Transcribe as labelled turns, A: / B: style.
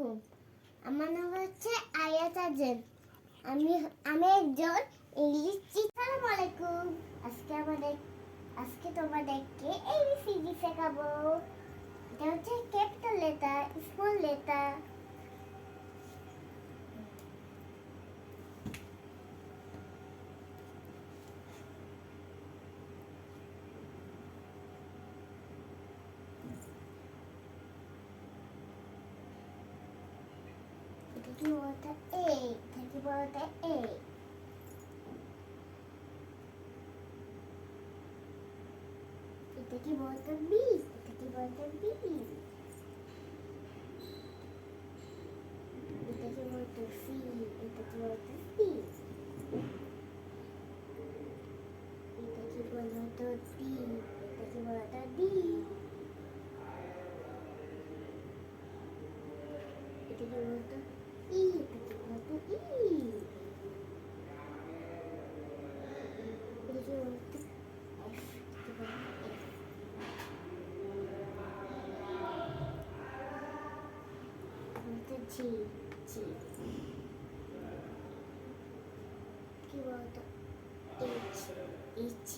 A: আলাইকুম। আমার নাম হচ্ছে আয়াত আজেন। আমি আমি একজন ইংলিশ টিচার। আসসালামু আলাইকুম। আজকে তোমাদেরকে এবিসিডি শেখাবো। এটা হচ্ছে ক্যাপিটাল লেটার, স্মল লেটার। এটা কি বলতে এ, এটা কি বলতে এ। এটা কি বলতে বি, এটা কি বলতে বি। এটা কি বলতে সি, এটা কি বলতে সি। এটা কি বলতে ডি, এটা কি বলতে ডি। এটা কি বলতে ই, এটা কি বলতে ই। এটা কি বলতে এফ, এটা কি বলতে এফ। বলতে জি, জি। কি বলতো এইচ, এইচ।